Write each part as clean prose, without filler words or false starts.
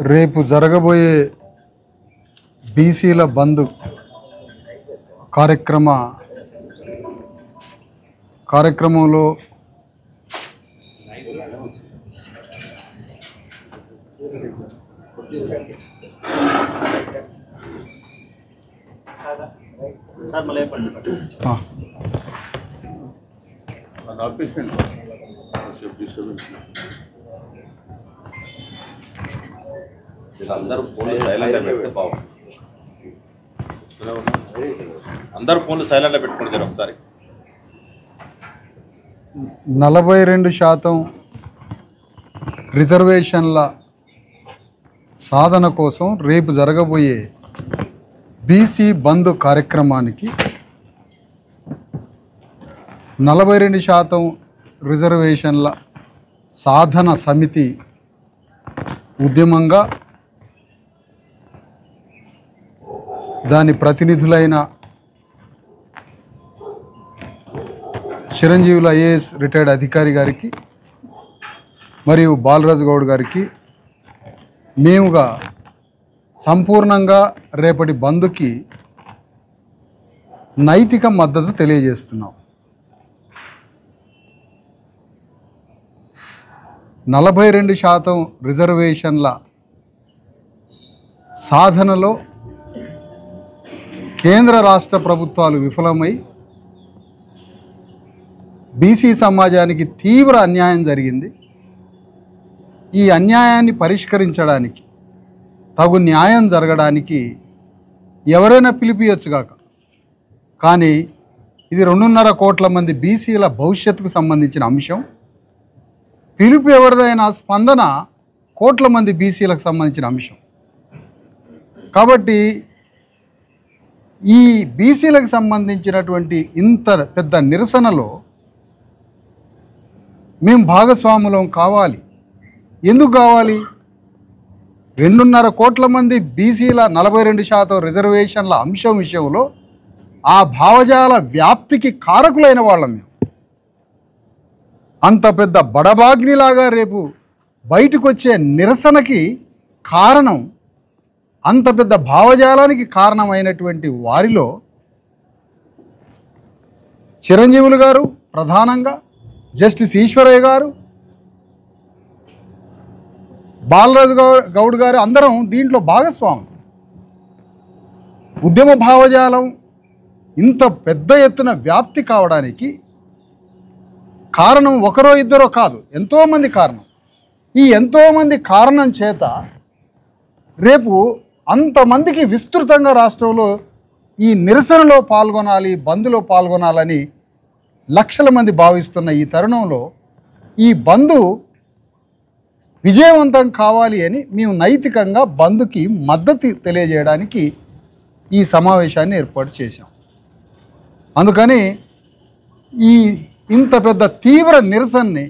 రేపు జరగబోయే బీసీల బంద్ కార్యక్రమంలో అందరూ ఫోన్లు సైలెంట్గా పెడితే బాగుంది. అందరూ ఫోన్లు సైలెంట్గా పెట్టుకుంటారు. ఒకసారి 42% రిజర్వేషన్ల సాధన కోసం రేపు జరగబోయే బీసీ బంద్ కార్యక్రమానికి 42% రిజర్వేషన్ల సాధన సమితి ఉద్యమంగా దాని ప్రతినిధులైన చిరంజీవుల ఐఏఎస్ రిటైర్డ్ అధికారి గారికి మరియు బాలరాజు గౌడ్ గారికి మేముగా సంపూర్ణంగా రేపటి బంద్కి నైతిక మద్దతు తెలియజేస్తున్నాం. 42% రిజర్వేషన్ల సాధనలో కేంద్ర రాష్ట్ర ప్రభుత్వాలు విఫలమై బీసీ సమాజానికి తీవ్ర అన్యాయం జరిగింది. ఈ అన్యాయాన్ని పరిష్కరించడానికి, తగు న్యాయం జరగడానికి ఎవరైనా పిలిపియొచ్చుగాక, కానీ ఇది 2.5 కోట్ల మంది బీసీల భవిష్యత్తుకు సంబంధించిన అంశం. పిలుపు ఎవరిదైనా స్పందన కోట్ల మంది బీసీలకు సంబంధించిన అంశం. కాబట్టి ఈ బీసీలకు సంబంధించినటువంటి ఇంత పెద్ద నిరసనలో మేము భాగస్వాములం కావాలి. ఎందుకు కావాలి? 2.5 కోట్ల మంది బీసీల 42% రిజర్వేషన్ల అంశం విషయంలో ఆ భావజాల వ్యాప్తికి కారకులైన వాళ్ళం మేము. అంత పెద్ద బడబాగ్నిలాగా రేపు బయటకు వచ్చే నిరసనకి కారణం, అంత పెద్ద భావజాలానికి కారణమైనటువంటి వారిలో చిరంజీవులు గారు ప్రధానంగా, జస్టిస్ ఈశ్వరయ్య గారు, బాలరాజు గౌడ్ గారు అందరం దీంట్లో భాగస్వాములు. ఉద్యమ భావజాలం ఇంత పెద్ద ఎత్తున వ్యాప్తి కావడానికి కారణం ఒకరో ఇద్దరో కాదు, ఎంతోమంది కారణం. ఈ ఎంతోమంది కారణం చేత రేపు అంతమందికి విస్తృతంగా రాష్ట్రంలో ఈ నిరసనలో పాల్గొనాలి, బంద్లో పాల్గొనాలని లక్షల మంది భావిస్తున్న ఈ తరుణంలో ఈ బంద్ విజయవంతం కావాలి అని మేము నైతికంగా బంద్కి మద్దతు తెలియజేయడానికి ఈ సమావేశాన్ని ఏర్పాటు చేశాం. అందుకని ఈ ఇంత పెద్ద తీవ్ర నిరసనని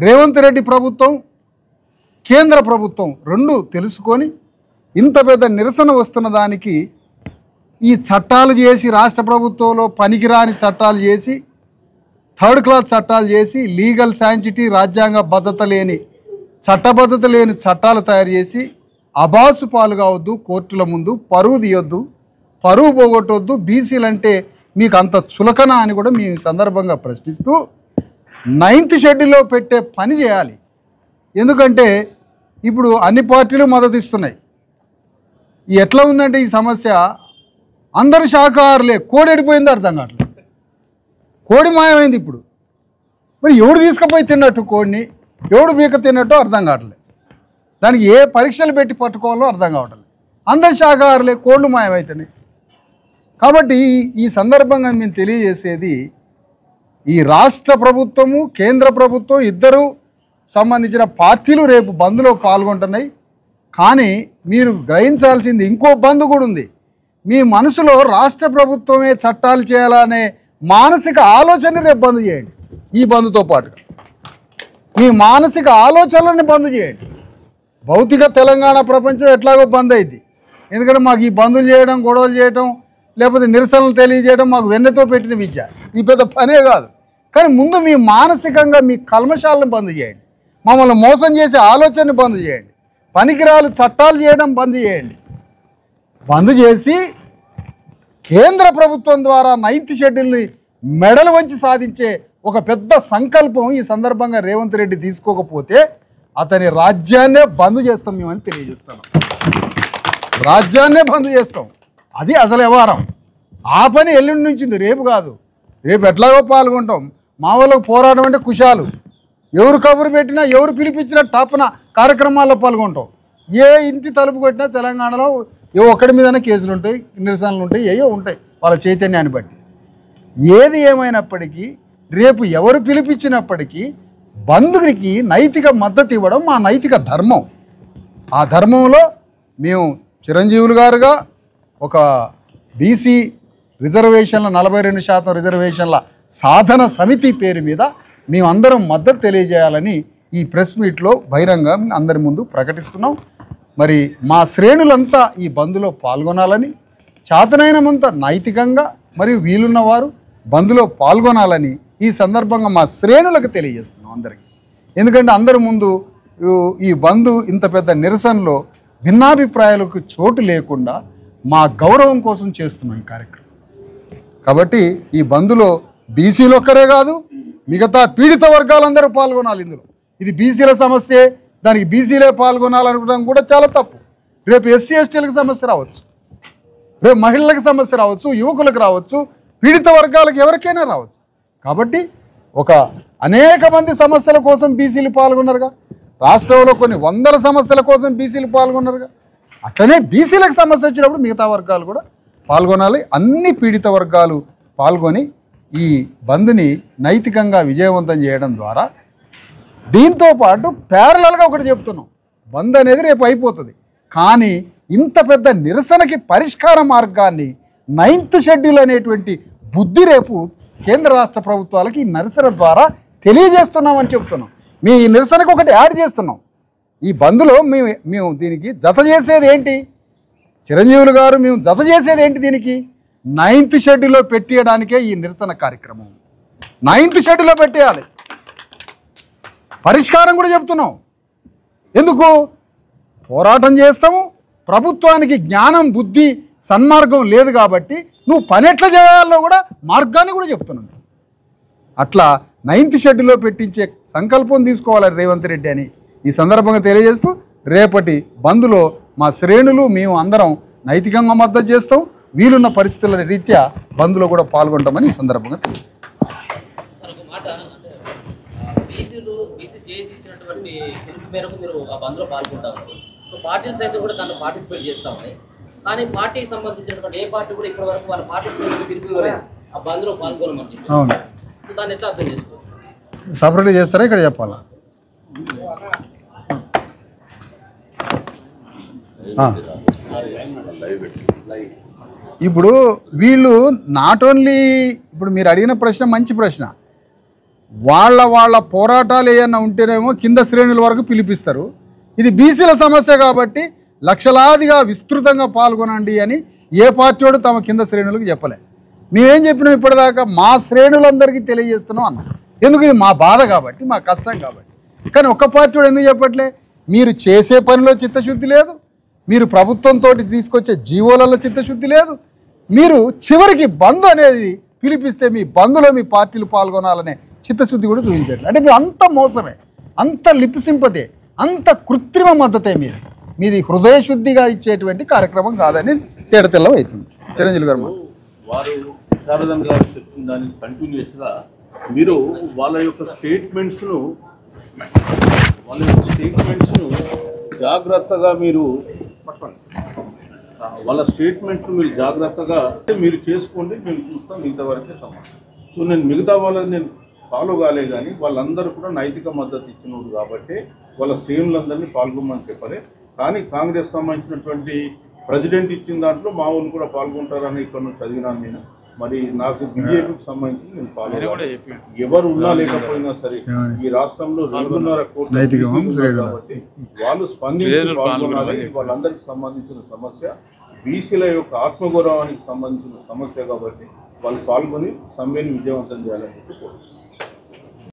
రేవంత్ రెడ్డి ప్రభుత్వం, కేంద్ర ప్రభుత్వం రెండు తెలుసుకొని ఇంత పెద్ద నిరసన వస్తున్న దానికి ఈ చట్టాలు చేసి, రాష్ట్ర ప్రభుత్వంలో పనికిరాని చట్టాలు చేసి, థర్డ్ క్లాస్ చట్టాలు చేసి, లీగల్ శాంచిటీ, రాజ్యాంగ భద్రత లేని, చట్టబద్ధత లేని చట్టాలు తయారు చేసి అబాసు పాలు కావద్దు, కోర్టుల ముందు పరువు తీయొద్దు, పరువు పోగొట్టొద్దు, బీసీలంటే మీకు అంత చులకన అని కూడా మీ సందర్భంగా ప్రశ్నిస్తూ 9th షెడ్యూల్లో పెట్టే పని చేయాలి. ఎందుకంటే ఇప్పుడు అన్ని పార్టీలు మద్దతు ఇస్తున్నాయి. ఎట్లా ఉందంటే ఈ సమస్య, అందరు శాఖాహారులే, కోడి ఎడిపోయిందో అర్థం కావట్లేదు. కోడి మాయమైంది. ఇప్పుడు మరి ఎవడు తీసుకుపోయి తిన్నట్టు కోడిని, ఎవడు బీక తిన్నట్టు అర్థం కావట్లేదు. దానికి ఏ పరీక్షలు పెట్టి పట్టుకోవాలో అర్థం కావట్లేదు. అందరు శాఖాహారులే, కోళ్ళు మాయమవుతున్నాయి. కాబట్టి ఈ సందర్భంగా మేము తెలియజేసేది, ఈ రాష్ట్ర ప్రభుత్వము, కేంద్ర ప్రభుత్వం ఇద్దరు సంబంధించిన పార్టీలు రేపు బంద్లో పాల్గొంటున్నాయి. కానీ మీరు గ్రహించాల్సింది ఇంకో బంద్ కూడా ఉంది. మీ మనసులో రాష్ట్ర ప్రభుత్వమే చట్టాలు చేయాలనే మానసిక ఆలోచన రేపు బంద్ చేయండి. ఈ బంద్తో పాటు మీ మానసిక ఆలోచనలను బంద్ చేయండి. భౌతిక తెలంగాణ ప్రపంచం ఎట్లాగో బంద్ అయింది. ఎందుకంటే మాకు ఈ బందులు చేయడం, గొడవలు చేయడం, లేకపోతే నిరసనలు తెలియజేయడం మాకు వెన్నెతో పెట్టిన విద్య. ఈ పెద్ద పనే కాదు. కానీ ముందు మీ మానసికంగా మీ కల్మషాలను బంద్ చేయండి. మమ్మల్ని మోసం చేసే ఆలోచనని బంద్ చేయండి. పనికిరాలు చట్టాలు చేయడం బంద్ చేయండి. బంద్ చేసి కేంద్ర ప్రభుత్వం ద్వారా 9th షెడ్యూల్ని మెడలు వంచి సాధించే ఒక పెద్ద సంకల్పం ఈ సందర్భంగా రేవంత్ రెడ్డి తీసుకోకపోతే అతని రాజ్యాన్నే బంద్ చేస్తాం మేమని తెలియజేస్తాం. రాజ్యాన్నే బంద్ చేస్తాం. అది అసలు వ్యవహారం. ఆ పని ఎల్లుండి నుంచి, రేపు కాదు. రేపు ఎట్లాగో పాల్గొంటాం. మా వాళ్ళకు పోరాటం అంటే కుశాలు. ఎవరు కబురు పెట్టినా, ఎవరు పిలిపించినా టాప్న కార్యక్రమాల్లో పాల్గొంటాం. ఏ ఇంటి తలుపు కొట్టినా తెలంగాణలో ఏ ఒక్కడి మీదనే కేసులు ఉంటాయి, నిరసనలు ఉంటాయి, ఏయో ఉంటాయి వాళ్ళ చైతన్యాన్ని బట్టి. ఏది ఏమైనప్పటికీ రేపు ఎవరు పిలిపించినప్పటికీ బంధువునికి నైతిక మద్దతు ఇవ్వడం మా నైతిక ధర్మం. ఆ ధర్మంలో మేము చిరంజీవులు గారుగా ఒక బీసీ రిజర్వేషన్ల 42% రిజర్వేషన్ల సాధన సమితి పేరు మీద మేమందరం మద్దతు తెలియజేయాలని ఈ ప్రెస్ మీట్లో బహిరంగ అందరి ముందు ప్రకటిస్తున్నాం. మరి మా శ్రేణులంతా ఈ బంద్లో పాల్గొనాలని, చేతనైనంత నైతికంగా మరియు వీలున్నవారు బంద్లో పాల్గొనాలని ఈ సందర్భంగా మా శ్రేణులకు తెలియజేస్తున్నాం అందరికీ. ఎందుకంటే అందరి ముందు ఈ బంద్ ఇంత పెద్ద నిరసనలో భిన్నాభిప్రాయాలకు చోటు లేకుండా మా గౌరవం కోసం చేస్తున్నాం ఈ కార్యక్రమం. కాబట్టి ఈ బంద్లో బీసీలు ఒక్కరే కాదు, మిగతా పీడిత వర్గాలందరూ పాల్గొనాలి. ఇందులో ఇది బీసీల సమస్యే, దానికి బీసీలే పాల్గొనాలనుకోవడం కూడా చాలా తప్పు. రేపు ఎస్సీ ఎస్టీలకు సమస్య రావచ్చు, రేపు మహిళలకు సమస్య రావచ్చు, యువకులకు రావచ్చు, పీడిత వర్గాలకు ఎవరికైనా రావచ్చు. కాబట్టి అనేక మంది సమస్యల కోసం బీసీలు పాల్గొన్నారుగా, రాష్ట్రంలో కొన్ని వందల సమస్యల కోసం బీసీలు పాల్గొన్నారుగా. అట్లనే బీసీలకు సమస్య వచ్చినప్పుడు మిగతా వర్గాలు కూడా పాల్గొనాలి. అన్ని పీడిత వర్గాలు పాల్గొని ఈ బంద్ని నైతికంగా విజయవంతం చేయడం ద్వారా, దీంతో పాటు ప్యారలల్గా ఒకటి చెప్తున్నాం, బంద్ అనేది రేపు అయిపోతుంది. కానీ ఇంత పెద్ద నిరసనకి పరిష్కార మార్గాన్ని 9th షెడ్యూల్ అనేటువంటి బుద్ధి రేపు కేంద్ర రాష్ట్ర ప్రభుత్వాలకి ఈ నిరసన ద్వారా తెలియజేస్తున్నామని చెప్తున్నాం. మీ ఈ నిరసనకు ఒకటి యాడ్ చేస్తున్నాం. ఈ బంద్లో మేము దీనికి జత చేసేది ఏంటి? చిరంజీవులు గారు మేము జత చేసేది ఏంటి? దీనికి 9th షెడ్యూల్లో పెట్టేయడానికే ఈ నిరసన కార్యక్రమం. 9th షెడ్యూల్లో పెట్టేయాలి. పరిష్కారం కూడా చెప్తున్నాం. ఎందుకు? పోరాటం చేస్తాము, ప్రభుత్వానికి జ్ఞానం, బుద్ధి, సన్మార్గం లేదు కాబట్టి నువ్వు పని ఎట్లా చేయాలో కూడా మార్గాన్ని కూడా చెప్తున్నాను. అట్లా 9th షెడ్యూల్లో పెట్టించే సంకల్పం తీసుకోవాలి రేవంత్ రెడ్డి అని ఈ సందర్భంగా తెలియజేస్తూ, రేపటి బంద్లో మా శ్రేణులు మేము అందరం నైతికంగా మద్దతు చేస్తాం. వీలున్న పరిస్థితుల రీత్యా బంద్లో కూడా పాల్గొంటామని ఈ సందర్భంగా తెలియజేస్తాం. పార్టీలు సైతం కూడా దాంట్లో పార్టిసిపేట్ చేస్తా ఉన్నాయి. కానీ పార్టీకి సంబంధించినటువంటి ఏ పార్టీ కూడా ఇప్పటి వరకు వాళ్ళ పార్టీ పిలుపుకోలేదు ఆ బంద్లో పాల్గొనమని చెప్పి. అవును, దాన్ని ఎట్లా అర్థం చేసుకోవాలి? సపరేట్గా చేస్తారా ఇక్కడ చెప్పాలా? ఇప్పుడు వీళ్ళు నాట్ ఓన్లీ, ఇప్పుడు మీరు అడిగిన ప్రశ్న మంచి ప్రశ్న. వాళ్ళ పోరాటాలు ఏమన్నా ఉంటేనేమో కింద శ్రేణుల వరకు పిలిపిస్తారు. ఇది బీసీల సమస్య కాబట్టి లక్షలాదిగా విస్తృతంగా పాల్గొనండి అని ఏ పార్టీ వాడు తమ కింద శ్రేణులకు చెప్పలే. మేమేం చెప్పినాం ఇప్పటిదాకా? మా శ్రేణులందరికీ తెలియజేస్తున్నాం అన్నాం. ఎందుకు? ఇది మా బాధ కాబట్టి, మా కష్టం కాబట్టి. కానీ ఒక్క పార్టీ వాడు ఎందుకు చెప్పట్లే? మీరు చేసే పనిలో చిత్తశుద్ధి లేదు, మీరు ప్రభుత్వంతో తీసుకొచ్చే జీవోలలో చిత్తశుద్ధి లేదు, మీరు చివరికి బంద్ అనేది పిలిపిస్తే మీ బంద్లో మీ పార్టీలు పాల్గొనాలనే చిత్తశుద్ధి కూడా చూపించట్లేదు. అంటే మీరు అంత మోసమే, అంత లిప్ సింపతే, అంత కృత్రిమ మద్దతే మీది హృదయశుద్ధిగా ఇచ్చేటువంటి కార్యక్రమం కాదని తేడతెల్లం అవుతుంది. చిరంజీవి గారు వారు విశారదన్ గారు చెప్పిన దానికి కంటిన్యూస్గా మీరు వాళ్ళ యొక్క స్టేట్మెంట్స్ను జాగ్రత్తగా మీరు జాగ్రత్తగా మీరు చేసుకోండి, మేము చూస్తాం. ఇంతవరకే సమాధానం. సో నేను మిగతా వాళ్ళని నేను ఫాలో కాలే, కానీ వాళ్ళందరూ కూడా నైతిక మద్దతు ఇచ్చినప్పుడు కాబట్టి వాళ్ళ శ్రేణులందరినీ పాల్గొమని చెప్పలే. కానీ కాంగ్రెస్ సంబంధించినటువంటి ప్రెసిడెంట్ ఇచ్చిన దాంట్లో మా వాళ్ళు కూడా పాల్గొంటారని ఇక్కడ నుంచి చదివినాను నేను. మరి నాకు బీజేపీకి సంబంధించి నేను ఫాలో ఎవరు ఉన్నా లేకపోయినా సరే ఈ రాష్ట్రంలో 2.5 కోట్ల కాబట్టి వాళ్ళు స్పందించి పాల్గొనాలి. వాళ్ళందరికీ సంబంధించిన సమస్య, బీసీల యొక్క ఆత్మగౌరవానికి సంబంధించిన సమస్య కాబట్టి వాళ్ళు పాల్గొని సమ్మెను విజయవంతం చేయాలని చెప్పి కోరుతున్నాను.